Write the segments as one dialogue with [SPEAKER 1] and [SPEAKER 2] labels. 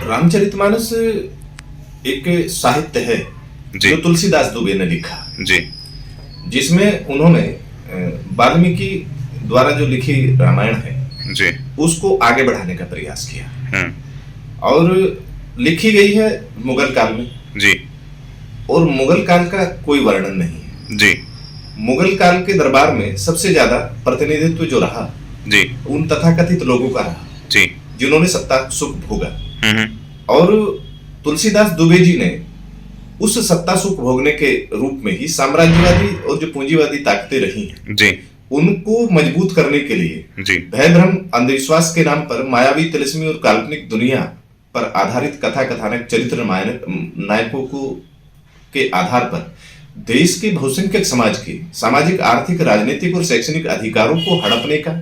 [SPEAKER 1] रामचरितमानस एक साहित्य है
[SPEAKER 2] जी
[SPEAKER 1] जो तुलसीदास दुबे ने लिखा,
[SPEAKER 2] जी
[SPEAKER 1] जिसमें उन्होंने वाल्मीकि द्वारा जो लिखी रामायण है
[SPEAKER 2] जी
[SPEAKER 1] उसको आगे बढ़ाने का प्रयास किया
[SPEAKER 2] हम्म
[SPEAKER 1] और लिखी गई है मुगल काल में।
[SPEAKER 2] जी
[SPEAKER 1] और मुगल काल का कोई वर्णन नहीं है।
[SPEAKER 2] जी
[SPEAKER 1] मुगल काल के दरबार में सबसे ज्यादा प्रतिनिधित्व जो रहा
[SPEAKER 2] जी
[SPEAKER 1] उन तथाकथित लोगों का रहा
[SPEAKER 2] जी
[SPEAKER 1] जिन्होंने सत्ता सुख भोगा।
[SPEAKER 2] हम्म
[SPEAKER 1] और तुलसीदास दुबे जी ने उस सत्ता सुख भोगने के रूप में ही साम्राज्यवादी और जो पूंजीवादी ताकतें रही हैं
[SPEAKER 2] जी
[SPEAKER 1] उनको मजबूत करने के लिए
[SPEAKER 2] जी
[SPEAKER 1] भय भ्रम अंधविश्वास के नाम पर मायावी तिलिस्मी और काल्पनिक दुनिया पर आधारित कथा कथानक चरित्र नायकों को के आधार पर देश के बहुसंख्यक समाज के सामाजिक आर्थिक राजनीतिक और शैक्षणिक अधिकारों को हड़पने का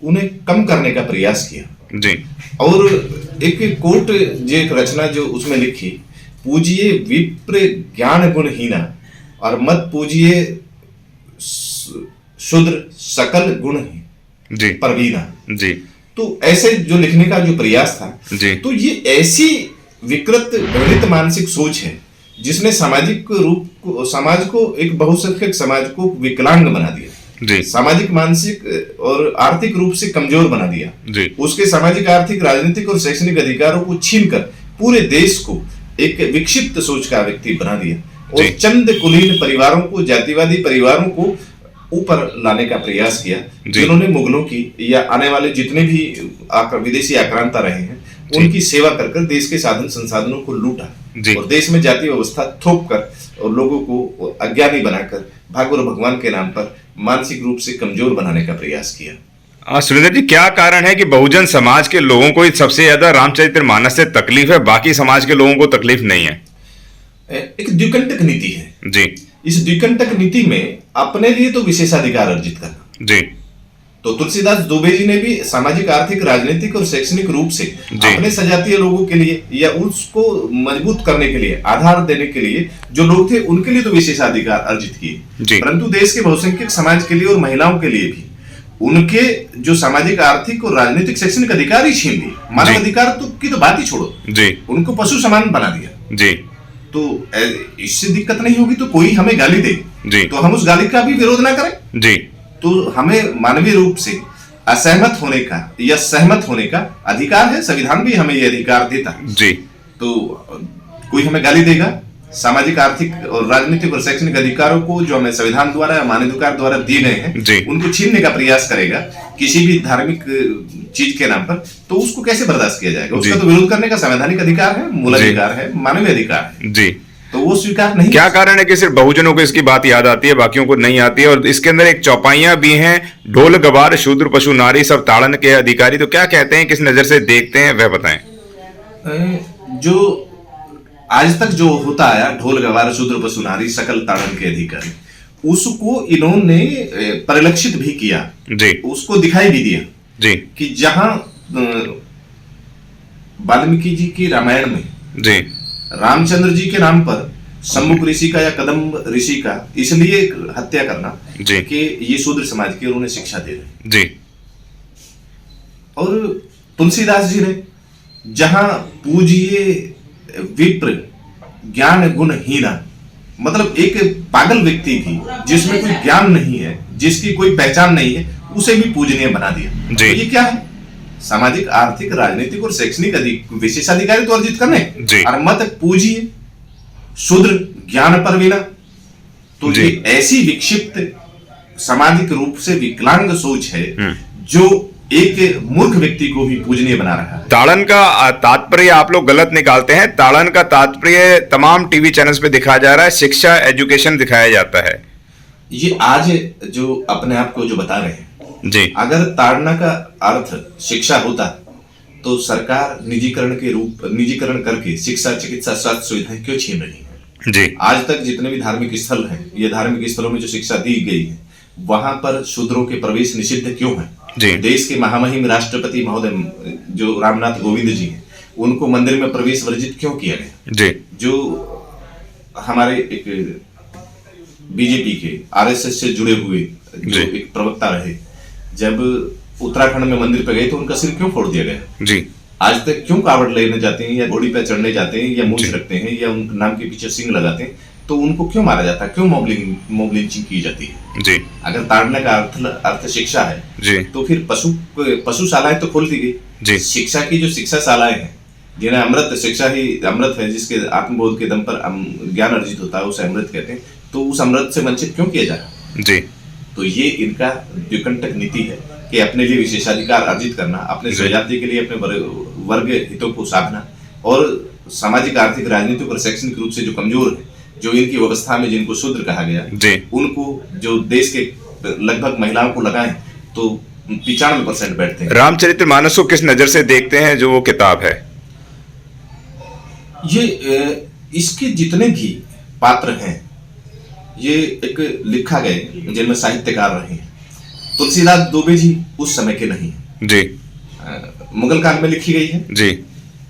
[SPEAKER 1] उन्हें कम करने का प्रयास किया।
[SPEAKER 2] जी
[SPEAKER 1] और एक कोट जो एक रचना जो उसमें लिखी, पूजिए विप्र ज्ञान गुणहीना और मत पूजिए शूद्र सकल गुण
[SPEAKER 2] जी
[SPEAKER 1] परवीना।
[SPEAKER 2] जी
[SPEAKER 1] तो ऐसे जो लिखने का जो प्रयास था,
[SPEAKER 2] जी
[SPEAKER 1] तो ये ऐसी विकृत भ्रमित मानसिक सोच है जिसने सामाजिक रूप को समाज को एक बहुसंख्यक समाज को विकलांग बना दिया,
[SPEAKER 2] जी
[SPEAKER 1] सामाजिक मानसिक और आर्थिक रूप से कमजोर बना दिया,
[SPEAKER 2] जी
[SPEAKER 1] उसके सामाजिक आर्थिक राजनीतिक और शैक्षणिक अधिकारों को छीनकर पूरे देश को एक विक्षिप्त सोच का व्यक्ति बना दिया और
[SPEAKER 2] जी।
[SPEAKER 1] चंद कुलीन परिवारों को, जातिवादी परिवारों को ऊपर लाने का प्रयास किया, जिन्होंने मुगलों की या आने वाले जितने भी विदेशी आक्रांता रहे हैं उनकी सेवा कर कर देश के साधन संसाधनों को लूटा और देश में जाति व्यवस्था थोप कर और लोगों को अज्ञानी बनाकर भागवत भगवान के नाम पर मानसिक रूप से कमजोर बनाने का प्रयास किया।
[SPEAKER 2] सुरेंद्र जी, क्या कारण है कि बहुजन समाज के लोगों को सबसे ज्यादा रामचरितमानस से तकलीफ है, बाकी समाज के लोगों को तकलीफ नहीं है?
[SPEAKER 1] एक द्विकंटक नीति है
[SPEAKER 2] जी।
[SPEAKER 1] इस द्विकंटक नीति में अपने लिए तो विशेषाधिकार अर्जित करना।
[SPEAKER 2] जी।
[SPEAKER 1] तो तुलसीदास दुबे जी ने भी सामाजिक आर्थिक राजनीतिक और शैक्षणिक रूप से अपने सजातीय लोगों के लिए या उसको मजबूत करने के लिए, आधार देने के लिए जो लोग थे उनके लिए तो विशेषाधिकार अर्जित किए, परंतु देश के बहुसंख्यक समाज के लिए और महिलाओं के लिए भी उनके जो सामाजिक आर्थिक और राजनीतिक शैक्षणिक अधिकार ही छीन लिए। मानव अधिकार की तो बात ही छोड़ो, उनको पशु समान बना दिया।
[SPEAKER 2] जी।
[SPEAKER 1] तो इससे दिक्कत नहीं होगी तो कोई हमें गाली दे तो हम उस गाली का भी विरोध ना करें।
[SPEAKER 2] जी।
[SPEAKER 1] तो हमें मानवीय रूप से असहमत होने का या सहमत होने का अधिकार है, संविधान भी हमें यह अधिकार देता है।
[SPEAKER 2] जी।
[SPEAKER 1] तो कोई हमें गाली देगा, सामाजिक आर्थिक और राजनीतिक और शैक्षणिक अधिकारों को जो हमें संविधान द्वारा या मानवाधिकार द्वारा दिए गए हैं उनको छीनने का प्रयास करेगा किसी भी धार्मिक चीज के नाम पर, तो उसको कैसे बर्दाश्त किया जाएगा? उसका तो विरोध करने का संवैधानिक अधिकार है, मूलाधिकार है, मानवीय अधिकार है।
[SPEAKER 2] जी।
[SPEAKER 1] तो वो स्वीकार नहीं।
[SPEAKER 2] क्या कारण है कि सिर्फ बहुजनों को इसकी बात याद आती है, बाकियों को नहीं आती है? और इसके अंदर एक चौपाइयां भी हैं, ढोल गवार शूद्र पशु नारी सब ताड़न के अधिकारी। तो क्या कहते हैं, किस नजर से देखते हैं, वह बताएं।
[SPEAKER 1] जो आज तक जो होता आया ढोल गवार शूद्र पशु नारी सकल ताड़न के अधिकारी, उसको इन्होंने परिलक्षित भी किया
[SPEAKER 2] जी,
[SPEAKER 1] उसको दिखाई भी दिया
[SPEAKER 2] जी
[SPEAKER 1] कि जहां वाल्मीकि जी की रामायण में
[SPEAKER 2] जी
[SPEAKER 1] रामचंद्र जी के नाम पर सम्मुख ऋषि का या कदम्ब ऋषि का इसलिए हत्या करना
[SPEAKER 2] जी
[SPEAKER 1] कि ये शूद्र समाज की उन्होंने शिक्षा दे रहे
[SPEAKER 2] जी।
[SPEAKER 1] और तुलसीदास जी ने जहां पूजिए विप्र ज्ञान गुण हीना, मतलब एक पागल व्यक्ति की जिसमें कोई ज्ञान नहीं है, जिसकी कोई पहचान नहीं है, उसे भी पूजनीय बना दिया। तो ये क्या है? सामाजिक आर्थिक राजनीतिक और शैक्षणिक विशेषाधिकारी तो अर्जित करने और मत पूजिए शूद्र ज्ञान परवीना। तो ये ऐसी विक्षिप्त सामाजिक रूप से विकलांग सोच है जो एक मूर्ख व्यक्ति को भी पूजनीय बना रहा है।
[SPEAKER 2] ताड़न का तात्पर्य आप लोग गलत निकालते हैं। ताड़न का तात्पर्य तमाम टीवी चैनल्स पे दिखाया जा रहा है, शिक्षा एजुकेशन दिखाया जाता है।
[SPEAKER 1] ये आज जो अपने आप को जो बता रहे हैं
[SPEAKER 2] जी,
[SPEAKER 1] अगर ताड़ना का अर्थ शिक्षा होता तो सरकार निजीकरण करके शिक्षा चिकित्सा स्वास्थ्य सुविधाएं क्यों छीन रही है? जी। आज तक जितने भी धार्मिक स्थल हैं, ये धार्मिक स्थलों में जो शिक्षा दी गई है वहां पर शूद्रों के प्रवेश निषिद्ध क्यों है? जी। देश के महामहिम राष्ट्रपति महोदय जो रामनाथ कोविंद जी हैं उनको मंदिर में प्रवेश वर्जित क्यों किया गया? जी। जो हमारे एक बीजेपी के आरएसएस से जुड़े हुए जो एक प्रवक्ता रहे, जब उत्तराखंड में मंदिर पे गए तो उनका सिर क्यों फोड़ दिया गया? जी। आज तक क्यों कावड़ लेने जाते हैं या घोड़ी पे चढ़ने जाते हैं या मूंछ
[SPEAKER 2] जी।
[SPEAKER 1] रखते हैं या उन नाम के पीछे सिंग लगाते हैं, तो उनको क्यों मारा जाता है, क्यों मॉब लिंचिंग की जाती है?
[SPEAKER 2] जी
[SPEAKER 1] अगर ताड़ने का अर्थ शिक्षा है,
[SPEAKER 2] जी
[SPEAKER 1] तो फिर पशुशालाएं तो खोल दी
[SPEAKER 2] जी।
[SPEAKER 1] गई। शिक्षा की जो शिक्षाशालाएं हैं, जिन्हें अमृत शिक्षा ही अमृत है, जिसके आत्मबोध के दम पर ज्ञान अर्जित होता है, उसे अमृत कहते हैं, तो उस अमृत से वंचित क्यों किया जा रहा है?
[SPEAKER 2] जी
[SPEAKER 1] तो ये इनका द्विकंटक नीति है कि अपने लिए विशेषाधिकार अर्जित करना, अपने स्वजाति के लिए अपने वर्ग हितों को साधना, और सामाजिक आर्थिक राजनीतिक और शैक्षणिक रूप से जो कमजोर है, जो इनकी व्यवस्था में जिनको शूद्र कहा गया,
[SPEAKER 2] जी
[SPEAKER 1] उनको जो देश के लगभग महिलाओं को लगाएं तो 95% बैठते हैं।
[SPEAKER 2] रामचरितमानस को किस नजर से देखते हैं जो वो किताब है?
[SPEAKER 1] ये इसके जितने भी पात्र हैं, ये एक लिखा गए जिनमें साहित्यकार रहे हैं। तुलसीदास दुबे जी उस समय के नहीं है,
[SPEAKER 2] जी
[SPEAKER 1] मुगल काल में लिखी गई है,
[SPEAKER 2] जी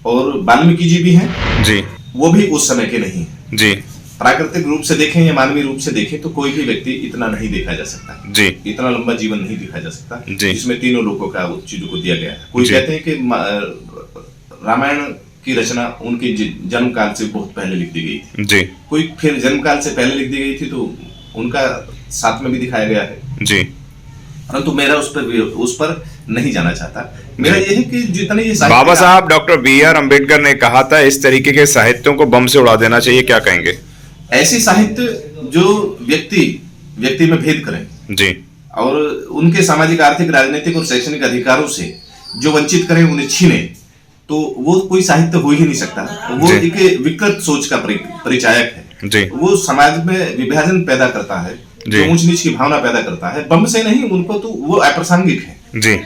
[SPEAKER 1] और वाल्मीकि जी भी हैं,
[SPEAKER 2] जी
[SPEAKER 1] वो भी उस समय के नहीं है।
[SPEAKER 2] जी
[SPEAKER 1] प्राकृतिक रूप से देखें या मानवीय रूप से देखें तो कोई भी व्यक्ति इतना नहीं देखा जा सकता,
[SPEAKER 2] जी
[SPEAKER 1] इतना लंबा जीवन नहीं देखा जा सकता
[SPEAKER 2] जी।
[SPEAKER 1] जिसमें तीनों लोगों का उस चीजों को दिया गया है। कोई
[SPEAKER 2] जी।
[SPEAKER 1] कहते हैं कि रामायण की रचना उनके जन्म काल से बहुत पहले लिख दी गई थी,
[SPEAKER 2] जी
[SPEAKER 1] कोई फिर जन्म काल से पहले लिख दी गई थी तो उनका साथ में भी दिखाया गया है,
[SPEAKER 2] जी
[SPEAKER 1] परंतु मेरा उस पर नहीं जाना चाहता। मेरा यह है कि जितने ये
[SPEAKER 2] बाबा साहब डॉक्टर B.R. अम्बेडकर ने कहा था इस तरीके के साहित्यों को बम से उड़ा देना चाहिए, क्या कहेंगे?
[SPEAKER 1] ऐसे साहित्य जो व्यक्ति में भेद करें
[SPEAKER 2] जी
[SPEAKER 1] और उनके सामाजिक आर्थिक राजनीतिक और शैक्षणिक अधिकारों से जो वंचित करें, उन्हें छीने, तो वो कोई साहित्य हो ही नहीं सकता। वो
[SPEAKER 2] जी।
[SPEAKER 1] एक विकृत सोच का परिचायक है।
[SPEAKER 2] जी
[SPEAKER 1] वो समाज में विभाजन पैदा करता है, जो ऊंच नीच की भावना पैदा करता है। बम से नहीं, उनको तो वो अप्रासंगिक है,
[SPEAKER 2] जी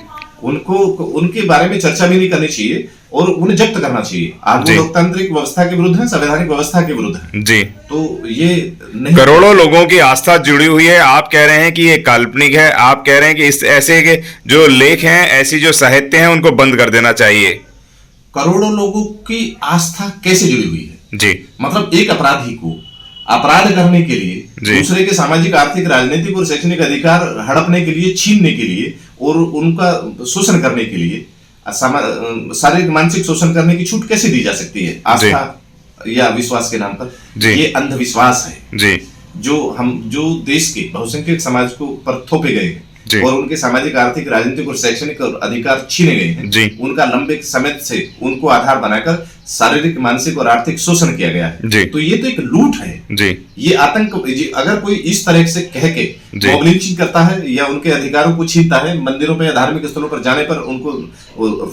[SPEAKER 1] उनको उनके बारे में चर्चा भी नहीं करनी चाहिए और उन्हें जब्त करना चाहिए। आज वो
[SPEAKER 2] जी।
[SPEAKER 1] लोकतांत्रिक व्यवस्था के विरुद्ध है, संवैधानिक व्यवस्था के विरुद्ध है,
[SPEAKER 2] जी
[SPEAKER 1] तो ये नहीं।
[SPEAKER 2] करोड़ों लोगों की आस्था जुड़ी हुई है, आप कह रहे हैं कि ये काल्पनिक है, आप कह रहे हैं कि इस ऐसे के जो लेख हैं, ऐसी जो साहित्य हैं, उनको बंद कर देना चाहिए।
[SPEAKER 1] करोड़ों लोगों की आस्था कैसे जुड़ी हुई है?
[SPEAKER 2] जी
[SPEAKER 1] मतलब एक अपराधी को अपराध करने के लिए,
[SPEAKER 2] जी।
[SPEAKER 1] दूसरे के सामाजिक आर्थिक राजनीतिक और शैक्षणिक अधिकार हड़पने के लिए, छीनने के लिए और उनका शोषण करने के लिए, शारीरिक मानसिक शोषण करने की छूट कैसे दी जा सकती है आस्था या विश्वास के नाम पर?
[SPEAKER 2] जी।
[SPEAKER 1] ये अंधविश्वास है
[SPEAKER 2] जी
[SPEAKER 1] जो देश के बहुसंख्यक समाज को पर थोपे गए हैं
[SPEAKER 2] जी।
[SPEAKER 1] और उनके सामाजिक आर्थिक राजनीतिक और शैक्षणिक अधिकार छीने गए हैं।
[SPEAKER 2] जी।
[SPEAKER 1] उनका लंबे समय से उनको आधार बनाकर शारीरिक मानसिक और आर्थिक शोषण किया गया है।
[SPEAKER 2] जी।
[SPEAKER 1] तो ये तो एक लूट है,
[SPEAKER 2] जी
[SPEAKER 1] ये आतंक। अगर कोई इस तरह से कह के
[SPEAKER 2] जी।
[SPEAKER 1] मॉब लिंचिंग करता है या उनके अधिकारों को छीनता है, मंदिरों पर या धार्मिक स्थलों पर जाने पर उनको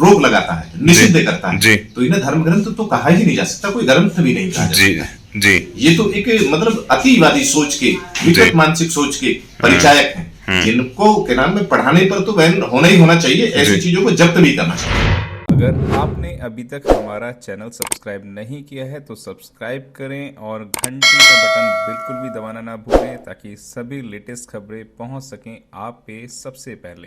[SPEAKER 1] रोक लगाता है, निषिद्ध करता है,
[SPEAKER 2] जी।
[SPEAKER 1] तो इन्हें धर्म ग्रंथ तो कहा ही नहीं जा सकता, कोई ग्रंथ भी नहीं कहा जा
[SPEAKER 2] जी
[SPEAKER 1] सकता।
[SPEAKER 2] जी
[SPEAKER 1] ये तो एक मतलब अतिवादी सोच के, विकृत मानसिक सोच के परिचायक हैं, जिनको के नाम में पढ़ाने पर तो बैन होना ही होना चाहिए, ऐसी चीजों को जब्त भी करना चाहिए।
[SPEAKER 3] अगर आपने अभी तक हमारा चैनल सब्सक्राइब नहीं किया है तो सब्सक्राइब करें और घंटी का बटन बिल्कुल भी दबाना ना भूलें ताकि सभी लेटेस्ट खबरें पहुंच सकें आप पे सबसे पहले।